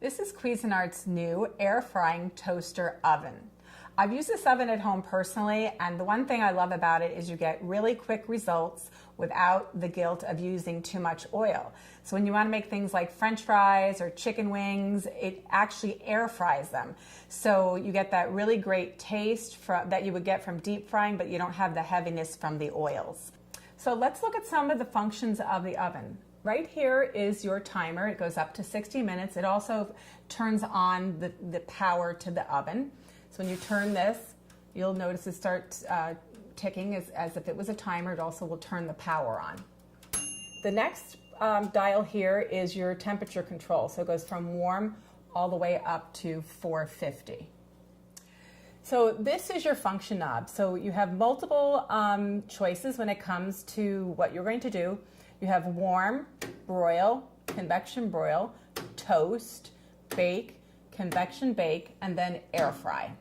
This is Cuisinart's new air frying toaster oven. I've used this oven at home personally, and the one thing I love about it is you get really quick results without the guilt of using too much oil. So when you want to make things like French fries or chicken wings, it actually air fries them. So you get that really great taste that you would get from deep frying, but you don't have the heaviness from the oils. So let's look at some of the functions of the oven. Right here is your timer. It goes up to 60 minutes. It also turns on the power to the oven. So when you turn this, you'll notice it starts ticking as if it was a timer. It also will turn the power on. The next dial here is your temperature control. So it goes from warm all the way up to 450. So this is your function knob. So you have multiple choices when it comes to what you're going to do. You have warm, broil, convection broil, toast, bake, convection bake, and then air fry.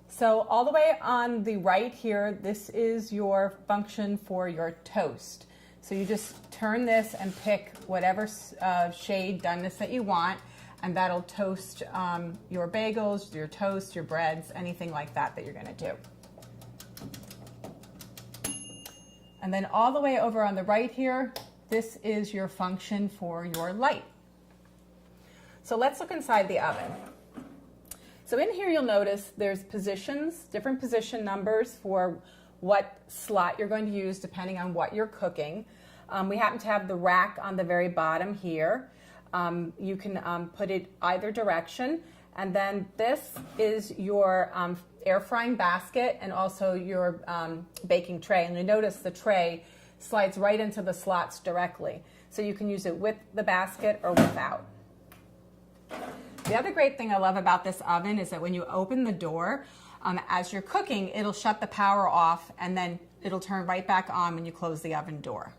So all the way on the right here, this is your function for your toast. So you just turn this and pick whatever shade doneness that you want, and that'll toast your bagels, your toast, your breads, anything like that you're going to do. And then all the way over on the right here, this is your function for your light. So let's look inside the oven. So in here you'll notice there's positions, different position numbers for what slot you're going to use depending on what you're cooking. We happen to have the rack on the very bottom here. You can put it either direction. And then this is your air frying basket and also your baking tray. And you notice the tray slides right into the slots directly. So you can use it with the basket or without. The other great thing I love about this oven is that when you open the door, as you're cooking, it'll shut the power off and then it'll turn right back on when you close the oven door.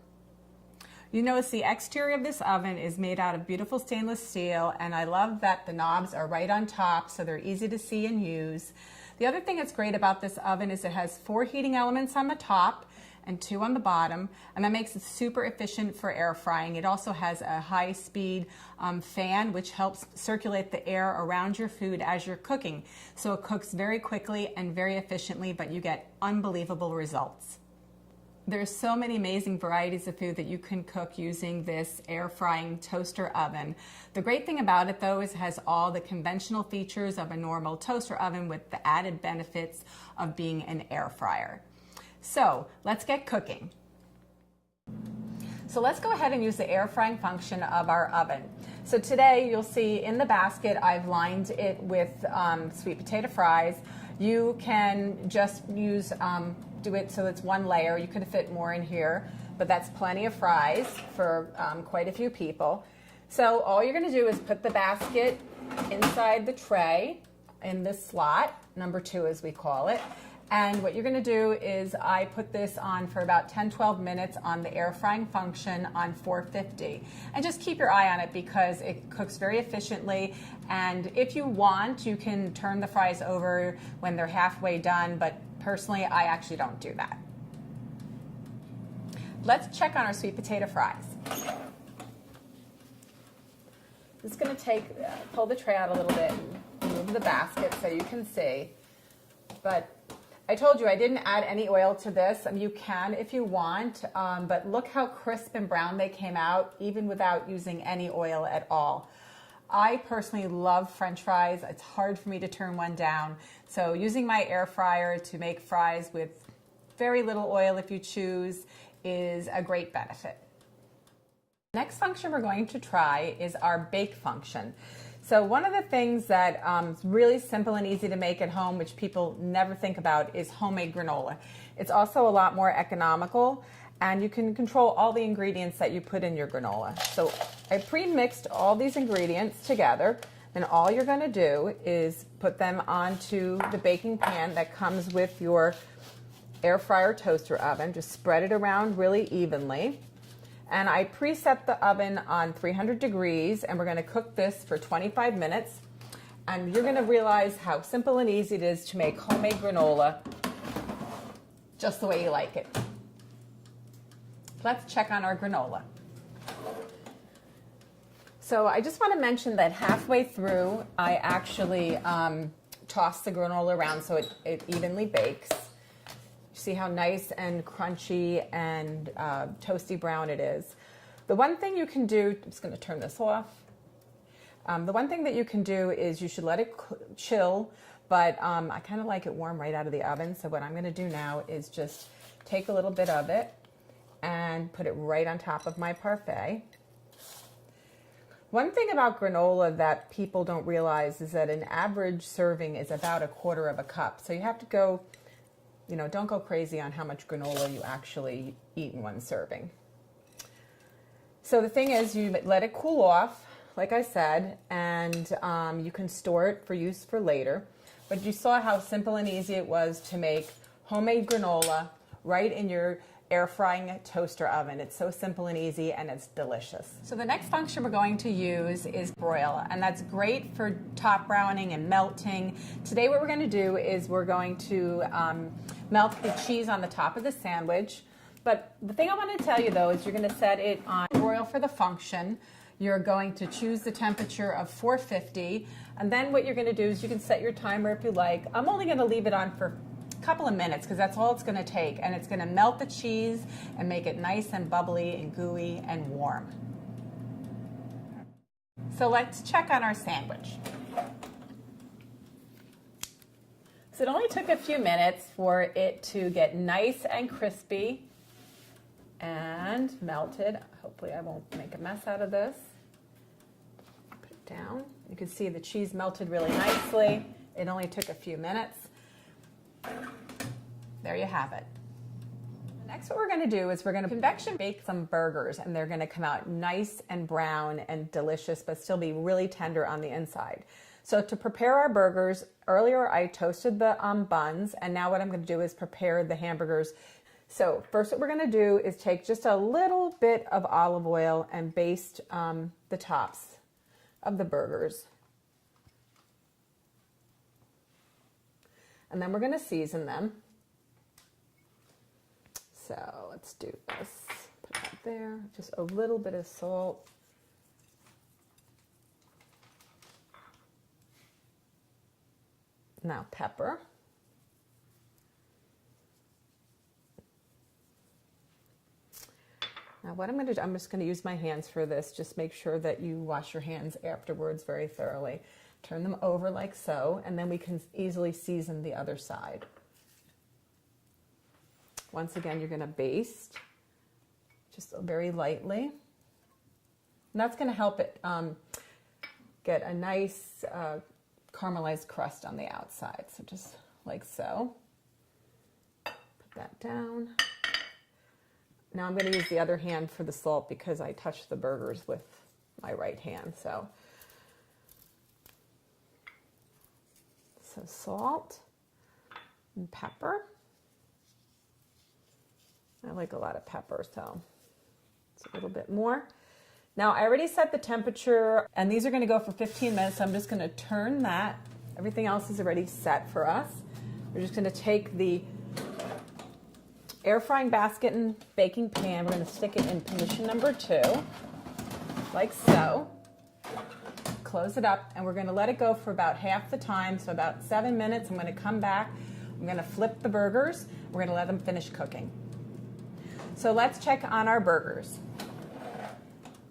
You notice the exterior of this oven is made out of beautiful stainless steel, and I love that the knobs are right on top so they're easy to see and use. The other thing that's great about this oven is it has 4 heating elements on the top and 2 on the bottom, and that makes it super efficient for air frying. It also has a high-speed fan which helps circulate the air around your food as you're cooking. So it cooks very quickly and very efficiently, but you get unbelievable results. There's so many amazing varieties of food that you can cook using this air frying toaster oven. The great thing about it though is it has all the conventional features of a normal toaster oven with the added benefits of being an air fryer. So let's get cooking. So let's go ahead and use the air frying function of our oven. So today you'll see in the basket I've lined it with sweet potato fries. You can just use do it so it's one layer. You could fit more in here, but that's plenty of fries for quite a few people. So all you're going to do is put the basket inside the tray in this slot, number 2 as we call it. And what you're going to do is I put this on for about 10-12 minutes on the air frying function on 450. And just keep your eye on it because it cooks very efficiently. And if you want, you can turn the fries over when they're halfway done, but personally, I actually don't do that. Let's check on our sweet potato fries. Just going to pull the tray out a little bit and move the basket so you can see. But I told you I didn't add any oil to this. You can if you want, but look how crisp and brown they came out even without using any oil at all. I personally love French fries. It's hard for me to turn one down. So using my air fryer to make fries with very little oil if you choose is a great benefit. Next function we're going to try is our bake function. So one of the things that is really simple and easy to make at home, which people never think about, is homemade granola. It's also a lot more economical, and you can control all the ingredients that you put in your granola. So I pre-mixed all these ingredients together, and all you're going to do is put them onto the baking pan that comes with your air fryer toaster oven. Just spread it around really evenly. And I preset the oven on 300 degrees, and we're going to cook this for 25 minutes. And you're going to realize how simple and easy it is to make homemade granola just the way you like it. Let's check on our granola. So I just want to mention that halfway through, I actually toss the granola around so it evenly bakes. See how nice and crunchy and toasty brown it is. The one thing you can do, I'm just going to turn this off. The one thing that you can do is you should let it chill, but I kind of like it warm right out of the oven. So what I'm going to do now is just take a little bit of it and put it right on top of my parfait. One thing about granola that people don't realize is that an average serving is about 1/4 cup. So you have to go, you know, don't go crazy on how much granola you actually eat in one serving. So the thing is, you let it cool off, like I said, and you can store it for use for later. But you saw how simple and easy it was to make homemade granola right in your air frying toaster oven. It's so simple and easy, and it's delicious. So the next function we're going to use is broil, and that's great for top browning and melting. Today what we're going to do is we're going to melt the cheese on the top of the sandwich. But the thing I want to tell you though is you're going to set it on broil for the function. You're going to choose the temperature of 450, and then what you're going to do is you can set your timer if you like. I'm only going to leave it on for couple of minutes because that's all it's going to take, and it's going to melt the cheese and make it nice and bubbly and gooey and warm. So let's check on our sandwich. So it only took a few minutes for it to get nice and crispy and melted. Hopefully I won't make a mess out of this. Put it down. You can see the cheese melted really nicely. It only took a few minutes. There you have it. Next, what we're going to do is we're going to convection bake some burgers, and they're going to come out nice and brown and delicious, but still be really tender on the inside. So to prepare our burgers, earlier I toasted the buns, and now what I'm going to do is prepare the hamburgers. So first what we're going to do is take just a little bit of olive oil and baste the tops of the burgers. And then we're going to season them. So let's do this. Put that there. Just a little bit of salt. Now pepper. Now what I'm going to do, I'm just going to use my hands for this. Just make sure that you wash your hands afterwards very thoroughly. Turn them over like so, and then we can easily season the other side. Once again, you're going to baste just very lightly. And that's going to help it get a nice caramelized crust on the outside. So just like so. Put that down. Now I'm going to use the other hand for the salt because I touched the burgers with my right hand. So salt and pepper. I like a lot of pepper, so it's a little bit more. Now I already set the temperature, and these are going to go for 15 minutes. So I'm just going to turn that. Everything else is already set for us. We're just going to take the air frying basket and baking pan. We're going to stick it in position number 2, like so. Close it up, and we're going to let it go for about half the time, so about 7 minutes. I'm going to come back. I'm going to flip the burgers. We're going to let them finish cooking. So let's check on our burgers.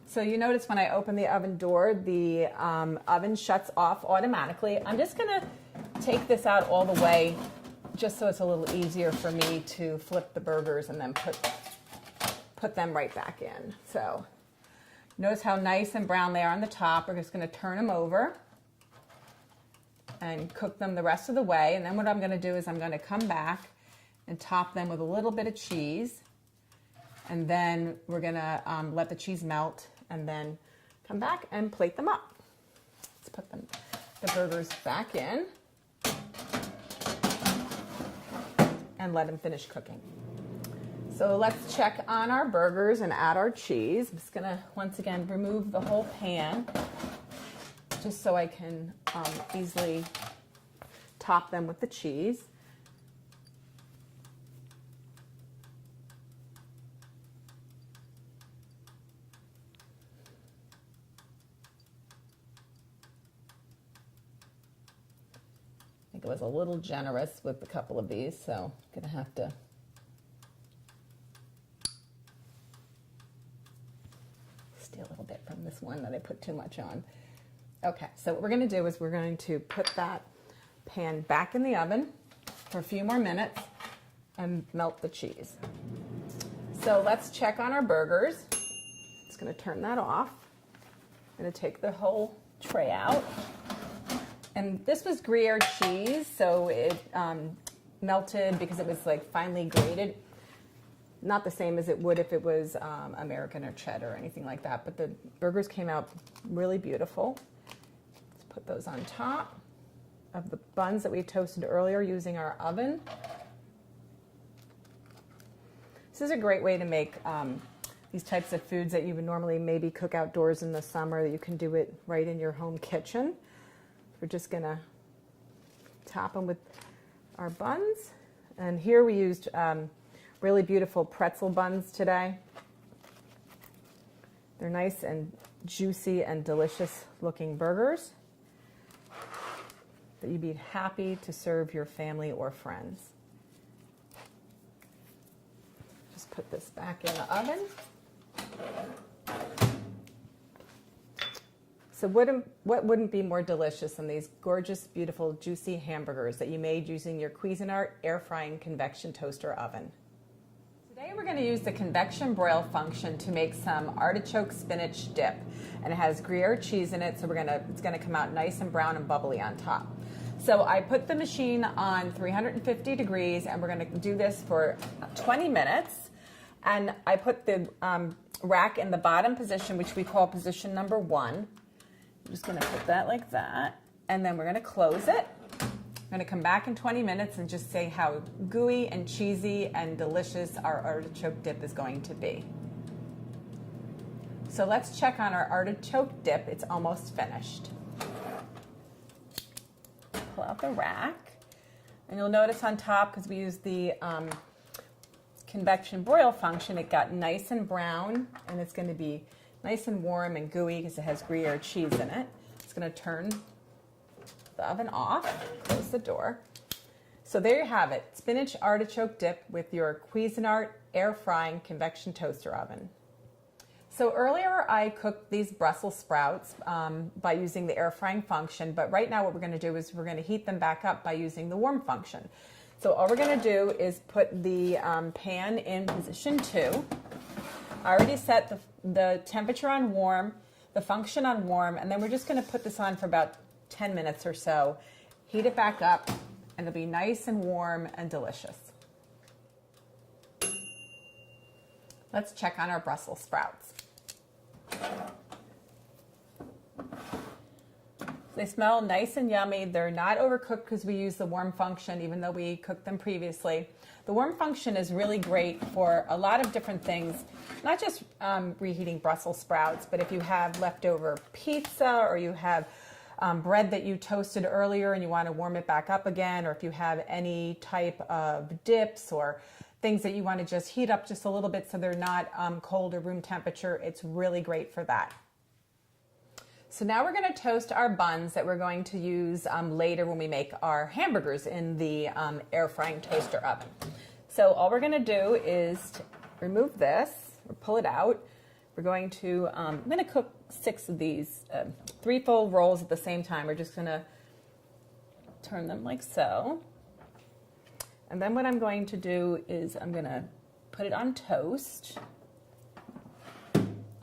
So you notice when I open the oven door, the oven shuts off automatically. I'm just going to take this out all the way just so it's a little easier for me to flip the burgers and then put them right back in. So notice how nice and brown they are on the top. We're just going to turn them over and cook them the rest of the way. And then what I'm going to do is I'm going to come back and top them with a little bit of cheese. And then we're going to let the cheese melt and then come back and plate them up. Let's put the burgers back in and let them finish cooking. So let's check on our burgers and add our cheese. I'm just going to, once again, remove the whole pan just so I can easily top them with the cheese. think I was a little generous with a couple of these, so I'm gonna have to steal a little bit from this one that I put too much on. Okay, so what we're gonna do is we're going to put that pan back in the oven for a few more minutes and melt the cheese. So let's check on our burgers. Just gonna turn that off. I'm gonna take the whole tray out. And this was Gruyere cheese, so it melted because it was like finely grated. Not the same as it would if it was American or cheddar or anything like that, but the burgers came out really beautiful. Let's put those on top of the buns that we toasted earlier using our oven. This is a great way to make these types of foods that you would normally maybe cook outdoors in the summer. You can do it right in your home kitchen. We're just gonna top them with our buns. And here we used really beautiful pretzel buns today. They're nice and juicy and delicious looking burgers that you'd be happy to serve your family or friends. Just put this back in the oven. So what wouldn't be more delicious than these gorgeous, beautiful, juicy hamburgers that you made using your Cuisinart air frying convection toaster oven? Today we're going to use the convection broil function to make some artichoke spinach dip, and it has Gruyere cheese in it, so it's going to come out nice and brown and bubbly on top. So I put the machine on 350 degrees, and we're going to do this for 20 minutes. And I put the rack in the bottom position, which we call position number 1. I'm just going to put that like that, and then we're going to close it. I'm going to come back in 20 minutes and just say how gooey and cheesy and delicious our artichoke dip is going to be. So let's check on our artichoke dip. It's almost finished. Pull out the rack, and you'll notice on top, because we used the convection broil function, it got nice and brown, and it's going to be nice and warm and gooey because it has Gruyere cheese in it. It's going to turn the oven off, close the door. So there you have it, spinach artichoke dip with your Cuisinart air frying convection toaster oven. So earlier I cooked these Brussels sprouts by using the air frying function, but right now what we're going to do is we're going to heat them back up by using the warm function. So all we're going to do is put the pan in position 2. I already set the temperature on warm, the function on warm, and then we're just going to put this on for about 10 minutes or so. Heat it back up, and it'll be nice and warm and delicious. Let's check on our Brussels sprouts. They smell nice and yummy. They're not overcooked because we use the warm function, even though we cooked them previously. The warm function is really great for a lot of different things, not just reheating Brussels sprouts, but if you have leftover pizza, or you have bread that you toasted earlier and you want to warm it back up again, or if you have any type of dips or things that you want to just heat up just a little bit so they're not cold or room temperature, it's really great for that. So now we're going to toast our buns that we're going to use later when we make our hamburgers in the air frying toaster oven. So all we're going to do is remove this, or pull it out. We're going to, I'm going to cook 6 of these, 3 full rolls at the same time. We're just going to turn them like so. And then what I'm going to do is I'm going to put it on toast,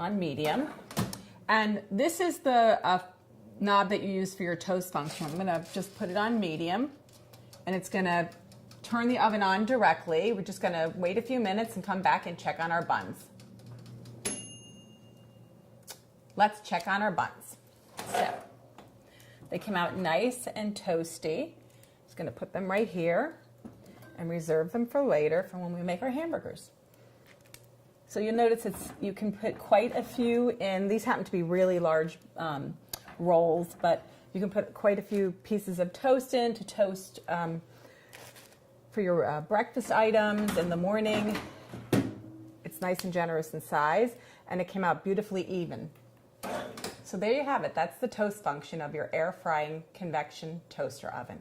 on medium. And this is the knob that you use for your toast function. I'm going to just put it on medium, and it's going to turn the oven on directly. We're just going to wait a few minutes and come back and check on our buns. Let's check on our buns. So they came out nice and toasty. Just going to put them right here and reserve them for later for when we make our hamburgers. So you'll notice you can put quite a few in. These happen to be really large rolls, but you can put quite a few pieces of toast in to toast for your breakfast items in the morning. It's nice and generous in size, and it came out beautifully even. So there you have it. That's the toast function of your air frying convection toaster oven.